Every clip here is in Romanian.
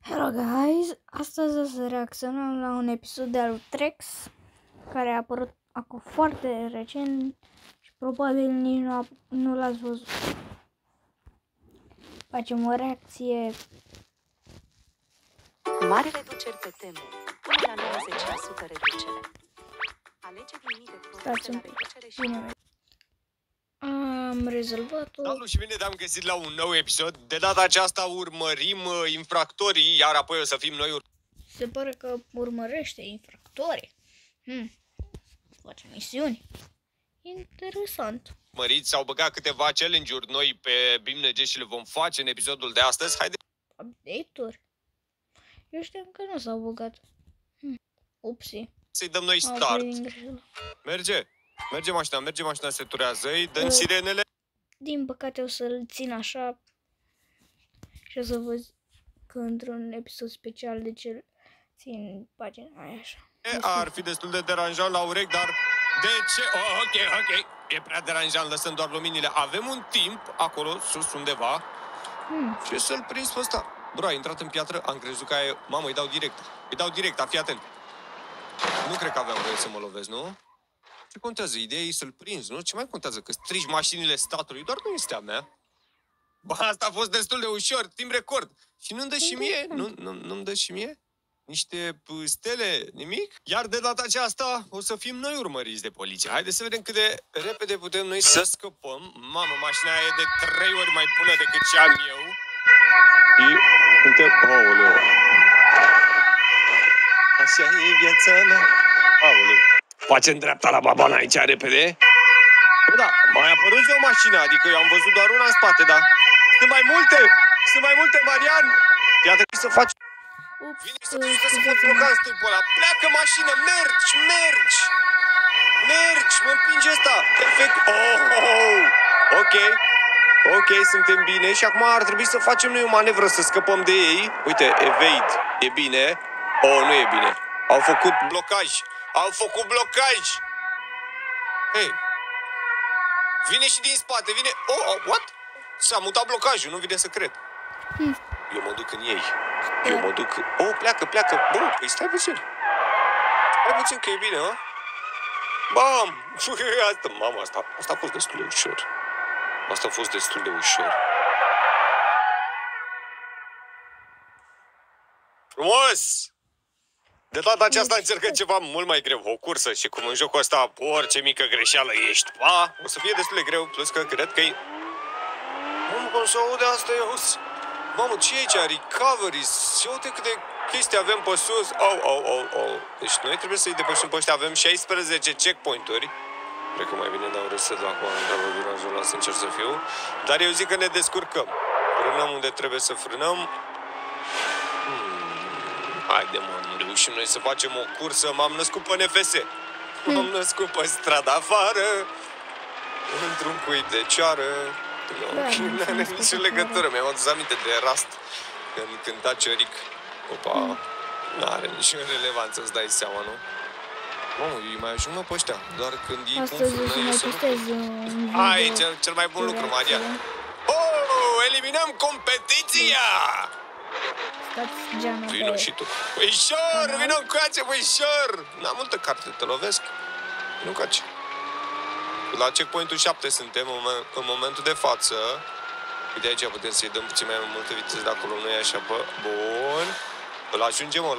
Hello guys, astăzi o să reacționăm la un episod de al Trex care a apărut acum foarte recent și probabil nici nu l-ați văzut. Facem o reacție. Mari reduceri pe temeri, până la 90% reducere. Alege din mii de produse la reducere și... Bine. Am rezolvat-o. Salut și bine te-am găsit la un nou episod. De data aceasta urmărim infractorii, iar apoi o să fim noi. Se pare că urmărește infractorii. Face misiuni. Interesant. Urmăriți, s-au băgat câteva challenge-uri noi pe BIMNG și le vom face în episodul de astăzi. Haideți Update-uri? Eu știu că nu s-au băgat. Upsi. să-i dăm noi start. Merge mașina, se turează, îi dăm sirenele. Din păcate o să-l țin așa și o să văd că într-un episod special de ce țin pagina aia așa. Ar fi destul de deranjant la urechi, dar de ce? Ok. E prea deranjant, lăsăm doar luminile. Avem un timp acolo, sus undeva. Ce să-l prins pe ăsta? Bro, a intrat în piatră, am crezut că e... Mamă, îi dau direct, fii atent. Nu cred că aveam voie să mă lovesc, nu? Ce contează? Ideea e să-l prinzi, nu? Ce mai contează? Că strici mașinile statului, doar nu este a mea. Ba, asta a fost destul de ușor, timp record. Și nu-mi dă și mie? Nu-mi dă și mie? Niște stele, nimic? Iar de data aceasta o să fim noi urmăriți de poliție. Haideți să vedem cât de repede putem noi să scăpăm. Mamă, mașina aia e de 3 ori mai bună decât ce am eu. Și suntem... Aoleu. Așa e viața mea. Aoleu. Facem dreapta la baban aici, repede. Bă, da, mai apărut o mașină, adică eu am văzut doar una în spate, dar sunt mai multe, Marian. Iată ce să faci. Vine să să pot bloca în stâlpul ăla. Pleacă mașină, mergi. Mă împinge ăsta. Perfect. Ok, suntem bine și acum ar trebui să facem noi o manevră să scăpăm de ei. Uite, evade, e bine. Nu e bine. Au făcut blocaj. Hei. Vine și din spate, vine... What? S-a mutat blocajul, nu vine să cred. Eu mă duc în ei. Pleacă. Bun, păi stai puțin că e bine, ha? Bam! Asta a fost destul de ușor. Frumos! De data aceasta încercăm ceva mult mai greu, o cursă, și cum în jocul ăsta orice mică greșeală ești, o să fie destul de greu, plus că cred că e... Mamă, cum se aude asta, Mamă, ce e aici? Recovery, și uite câte chestii avem pe sus. Deci noi trebuie să-i depășim pe ăștia, avem 16 checkpoint-uri. Cred că mai bine dau reset acum, întreabă virajul ăla, sincer să fiu. Dar eu zic că ne descurcăm. Frânăm unde trebuie să frânăm. Haide, mă, nu reușim noi să facem o cursă. M-am născut pe NFS. M-am născut pe strada afară, într-un cui de ceară. Nu are nicio legătură. Mi-am adus aminte de Rust când cânta Cioric. N-are nicio relevanță, îți dai seama, nu? Mamă, îi mai ajung pe ăștia. Doar când ei pun frână, eu să nu... Hai, cel mai bun lucru, Maria. Eliminăm competiția! Vino și tu. Puișor, vino încoace, puișor! N-am multă carte, te lovesc. Nu caci. La checkpoint-ul 7 suntem în momentul de față. Uite, aici putem să-i dăm puțin mai multă viteză de acolo, nu e așa, bun. Îl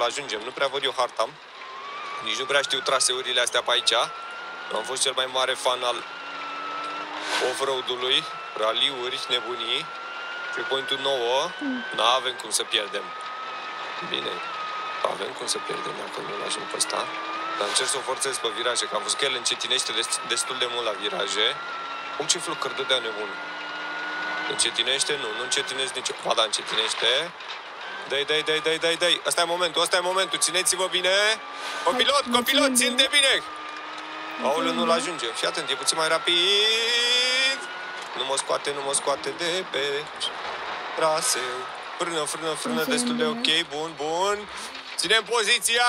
ajungem, nu prea văd eu harta. Nici nu prea știu traseurile astea pe aici. Am fost cel mai mare fan al off-road-ului, raliuri, nebunii. Checkpoint-ul 9, n-avem cum să pierdem. Bine, avem cum să pierdem dacă nu-l ajung pe ăsta. Dar încerc să o forțez pe viraje, că am văzut că el încetinește destul de mult la viraje. Ce flăcări dădea nebun. Încetinește? Nu încetinezi nicio... Ba da, încetinește. Dai. Ăsta e momentul, țineți-vă bine. Copilot, ține bine. Aoleu, nu-l ajunge. Fii atent, e puțin mai rapid. Nu mă scoate de pe traseu. Frână, destul de ok, bun. Ținem poziția,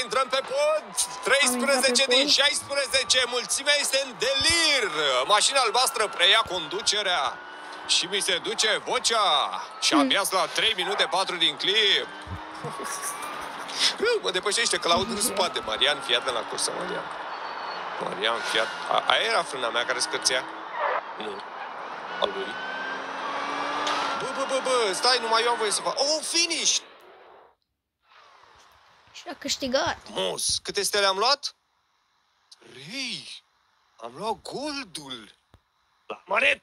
intrăm pe pod. 13 din 16, mulțimea este în delir. Mașina albastră preia conducerea. Și mi se duce vocea. Și abia la 3 minute 4 din clip. Mă depășește că l-aud în spate. Marian, fii atent la cursă, Marian. Marian, fii atent. Aia era frâna mea care scârțea? Nu. A lui. Bă, stai, numai eu am voie să fac. Oh, finish! Și a câștigat. Frumos! Câte stele am luat? 3! Am luat goldul! La maret!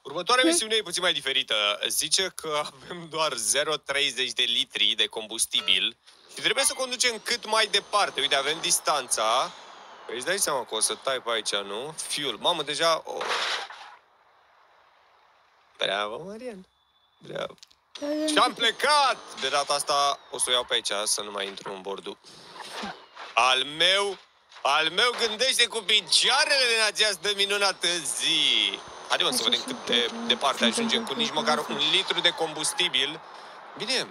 Următoarea misiune e puțin mai diferită. Zice că avem doar 0,30 de litri de combustibil și trebuie să conducem cât mai departe. Uite, avem distanța. Păi îți dai seama că o să tai pe aici, nu? Fuel. Mamă, deja... Oh. Bravo, Marian. Bravo. Și am plecat! De data asta o să o iau pe aici, să nu mai intru în bordul. Al meu gândește cu picioarele în această minunată zi. Haide, să vedem cât de departe ajungem cu nici măcar 1 litru de combustibil. Bine.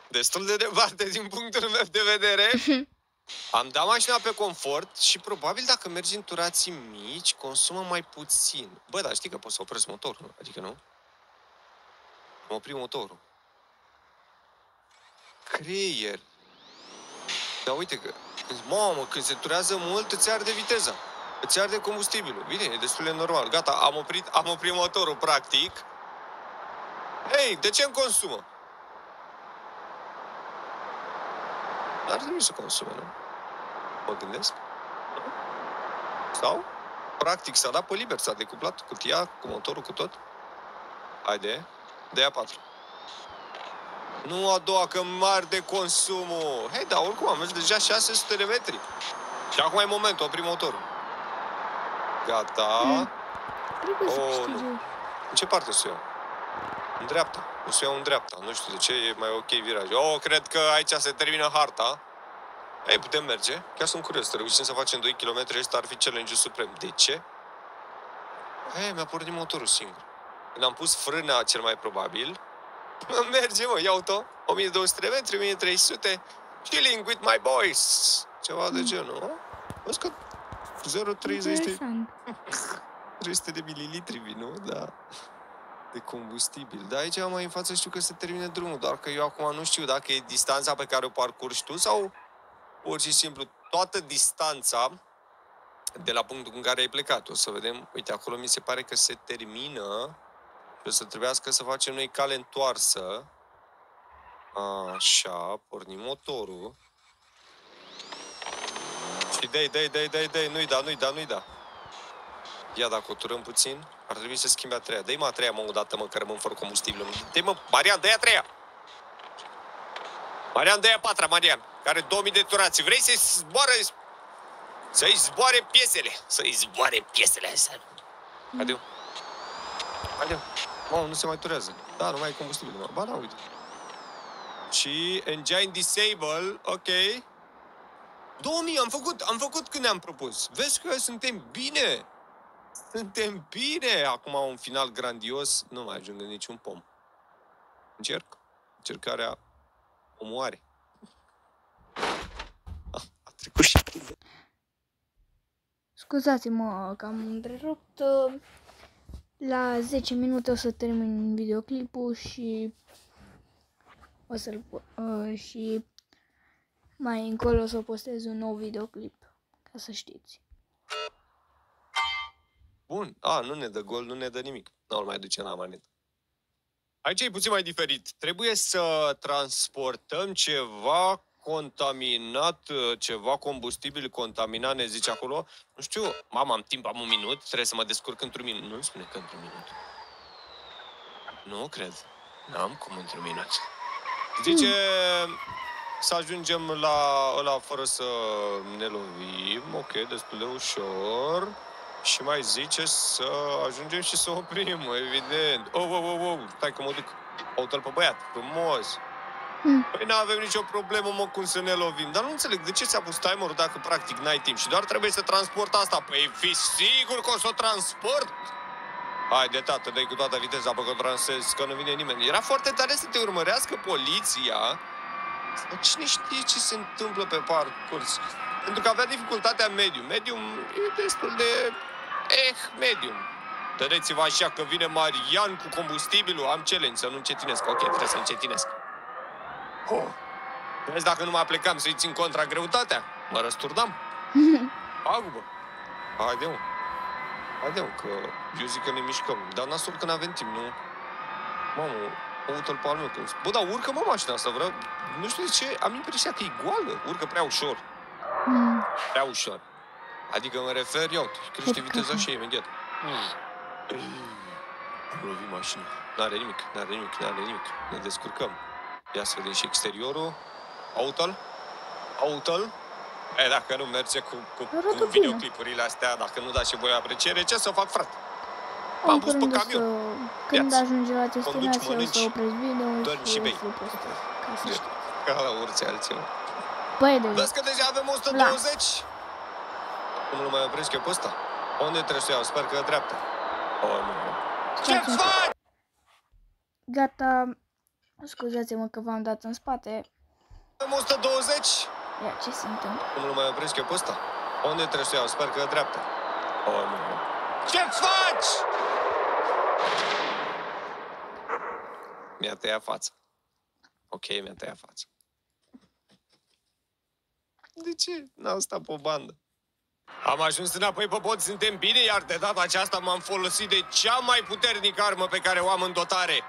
Destul de departe din punctul meu de vedere. Am dat mașina pe confort și probabil dacă mergi în turații mici, consumă mai puțin. Bă, dar știi că poți să opresc motorul, adică nu? Am oprit motorul. Creier. Dar uite că, mamă, când se turează mult, îți arde viteza. Îți arde combustibilul. Bine, e destul de normal. Gata, am oprit motorul, practic. Hei, de ce îmi consumă? N-ar trebui să consume, nu? Mă gândesc. Sau, practic, s-a dat pe liber, s-a decuplat cutia cu motorul, cu tot. Haide, de-aia 4. Nu a doua, că mari de consumul. Hei, dar oricum am mers deja 600 de metri. Și acum e momentul, oprim motorul. Gata. Oh, nu. În ce parte să iau? În dreapta. O să iau în dreapta. Nu știu de ce, e mai ok viraj. Oh, cred că aici se termină harta. Ei, putem merge. Chiar sunt curios. Să reușim să facem 2 km. Ăsta ar fi challenge-ul suprem. De ce? Ei, mi-a pornit motorul singur. Când am pus frâna, cel mai probabil, merge, mă, iau-o. 1200 de metri, 1300. Chilling with my boys. Ceva de genul. Văd că 0,30 de... 300 de mililitri vin, nu? Da. De combustibil. Dar aici mai în față știu că se termine drumul, doar că eu acum nu știu dacă e distanța pe care o parcurgi tu sau pur și simplu toată distanța de la punctul în care ai plecat. O să vedem. Uite, acolo mi se pare că se termină și o să trebuiască să facem noi cale întoarsă. Așa, pornim motorul. Și dai, nu-i da. Ia, dacă o turăm puțin, ar trebui să schimbe a treia. Dă-i mă a treia, mă, odată, mă, că rămân fără combustibil. Dă-i mă, Marian, dă-i a treia! Marian, dă-i a patra, Marian, care are 2000 de turații. Vrei să-i zboare... Să-i zboare piesele. Să-i zboare piesele astea. Adeu. Mamă, nu se mai turează. Da, nu mai e combustibil. Mă. Ba, da, uite. Și engine disable, ok. 2000, am făcut când ne-am propus. Vezi că suntem bine. Suntem bine! Acum un final grandios, nu mai ajung în niciun pom. Încerc. Încercarea omoare. A trecut și... Scuzați-mă că am întrerupt. La 10 minute o să termin videoclipul și o să-l și mai încolo o să postez un nou videoclip, ca să știți. Bun. Nu ne dă gol, nu ne dă nimic. Nu-l mai duce la manetă. Aici e puțin mai diferit. Trebuie să transportăm ceva contaminat, ceva combustibil contaminat, ne zice acolo. Nu știu, mama, am timp, am 1 minut, trebuie să mă descurc într-un minut. Nu spune că într-un minut. Nu cred. N-am cum într-un minut. Zice să ajungem la ăla fără să ne lovim. Ok, destul de ușor. Și mai zice să ajungem și să oprim, evident. Stai că mă duc. Auto-l pe băiat, frumos. Păi n-avem nicio problemă, mă, cum să ne lovim. Dar nu înțeleg, de ce ți-a pus timer-ul dacă practic n-ai timp? Și doar trebuie să transport asta. Păi fi sigur că o să o transport? Haide, tată, dă-i cu toată viteza pe că o transezi, că nu vine nimeni. Era foarte tare să te urmărească poliția. Sau cine știe ce se întâmplă pe parcurs. Pentru că avea dificultatea medium. Medium e destul de... medium. Dădeți-vă așa că vine Marian cu combustibilul. Am challenge, să nu încetinesc. Ok, trebuie să încetinesc. Vezi, dacă nu mă aplecam să-i țin contra greutatea, mă răsturnam. Agubă. Haide, mă. Haide, mă, că eu zic că ne mișcăm. Dar nasul că n-avem timp, nu? Mamă, uite-l pe al meu. Bă, dar urcă, mă, mașina asta, vreau... Nu știu de ce, am impresia că e goală. Urcă prea ușor. Prea ușor. Adică mă refer, iau, crește viteza și imediat. Am lovit mașina. N-are nimic, n-are nimic, n-are nimic. Ne descurcăm. Ia să vedem și exteriorul. Auto-l? Auto-l? Dacă nu merge cu videoclipurile astea, dacă nu dați și voi apreciere, ce să fac, frate? M-am pus pe camion. Când ajunge la destinație, o să opresc video și bei. Ca la orice altceva. Păi, vezi că deja avem 120? Cum nu mai opresc eu pe ăsta? Unde trebuie să iau? Sper că dreapta. Ce faci? Gata. Scuzați-mă că v-am dat în spate. Avem 120? Ia, ce se întâmplă? Cum nu mai opresc eu pe ăsta? Unde trebuie să iau? Sper că dreapta. Ce faci? Mi-a tăiat fața. Ok, mi-a tăiat fața. De ce? N-am stat pe o bandă. Am ajuns înapoi pe pod, suntem bine, iar de data aceasta m-am folosit de cea mai puternică armă pe care o am în dotare.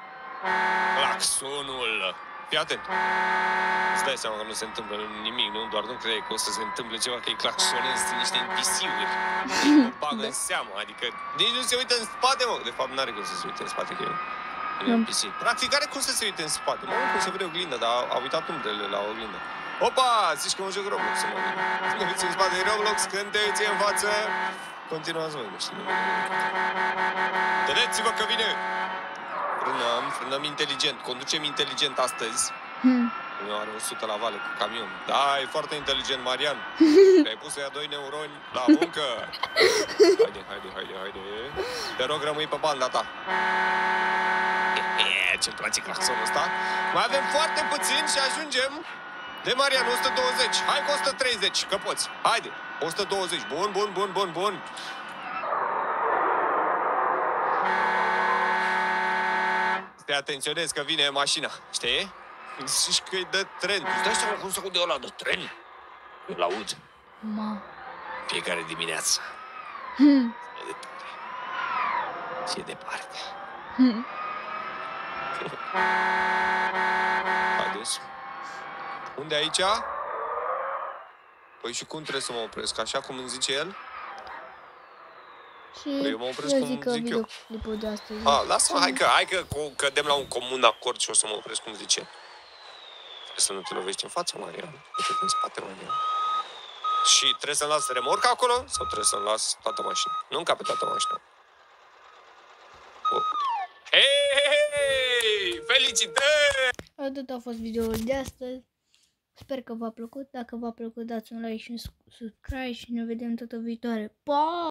Claxonul. Fii atent. Îți dai seama că nu se întâmplă nimic, nu? Doar nu cred că o să se întâmple ceva, că îi claxonezi niște NPC-uri. Mă bagă în seamă, adică nici nu se uită în spate, mă. De fapt, n-are cum să se uite în spate, că e un NPC. Practic, are cum să se uite în spate. Mă, cum se vede oglindă, dar a uitat umbrele la oglindă. Opa, zici că mă joc Roblox, mă. Nu uiți în spate de Roblox, când te uiți în față, continuați voi, nu știu. Vedeți-vă că vine! Frânăm inteligent, conducem inteligent astăzi. Nu are 100 la vale cu camion. Da, e foarte inteligent, Marian. Te-ai pus să ia 2 neuroni la muncă. Haide. Te rog, rămâi pe banda ta. Ce-mi place claxonul ăsta. Mai avem foarte puțin și ajungem de Marian, 120. Hai cu 130, că poți. Haide, 120. Bun. Te atenționezi că vine mașina, știi? Zici că e de tren. Îți dai seama cum se aude ăla de tren? Eu l-aud. Fiecare dimineață. E departe. Haideți. Unde aici? Păi și cum trebuie să mă opresc? Așa cum îmi zice el? Și eu mă opresc cum zic eu. Videoclipul de astăzi. Lasă-mă, hai că cădem la un comun acord și o să mă opresc cum zice. Trebuie să nu te lovești în față, Marian. Uite în spate, Marian. Și trebuie să-mi las remorca acolo sau trebuie să-mi las toată mașina? Nu încape toată mașina. Hei! Felicitări! Atât a fost videoul de astăzi. Sper că v-a plăcut. Dacă v-a plăcut, dați un like și un subscribe și ne vedem data viitoare. Pa!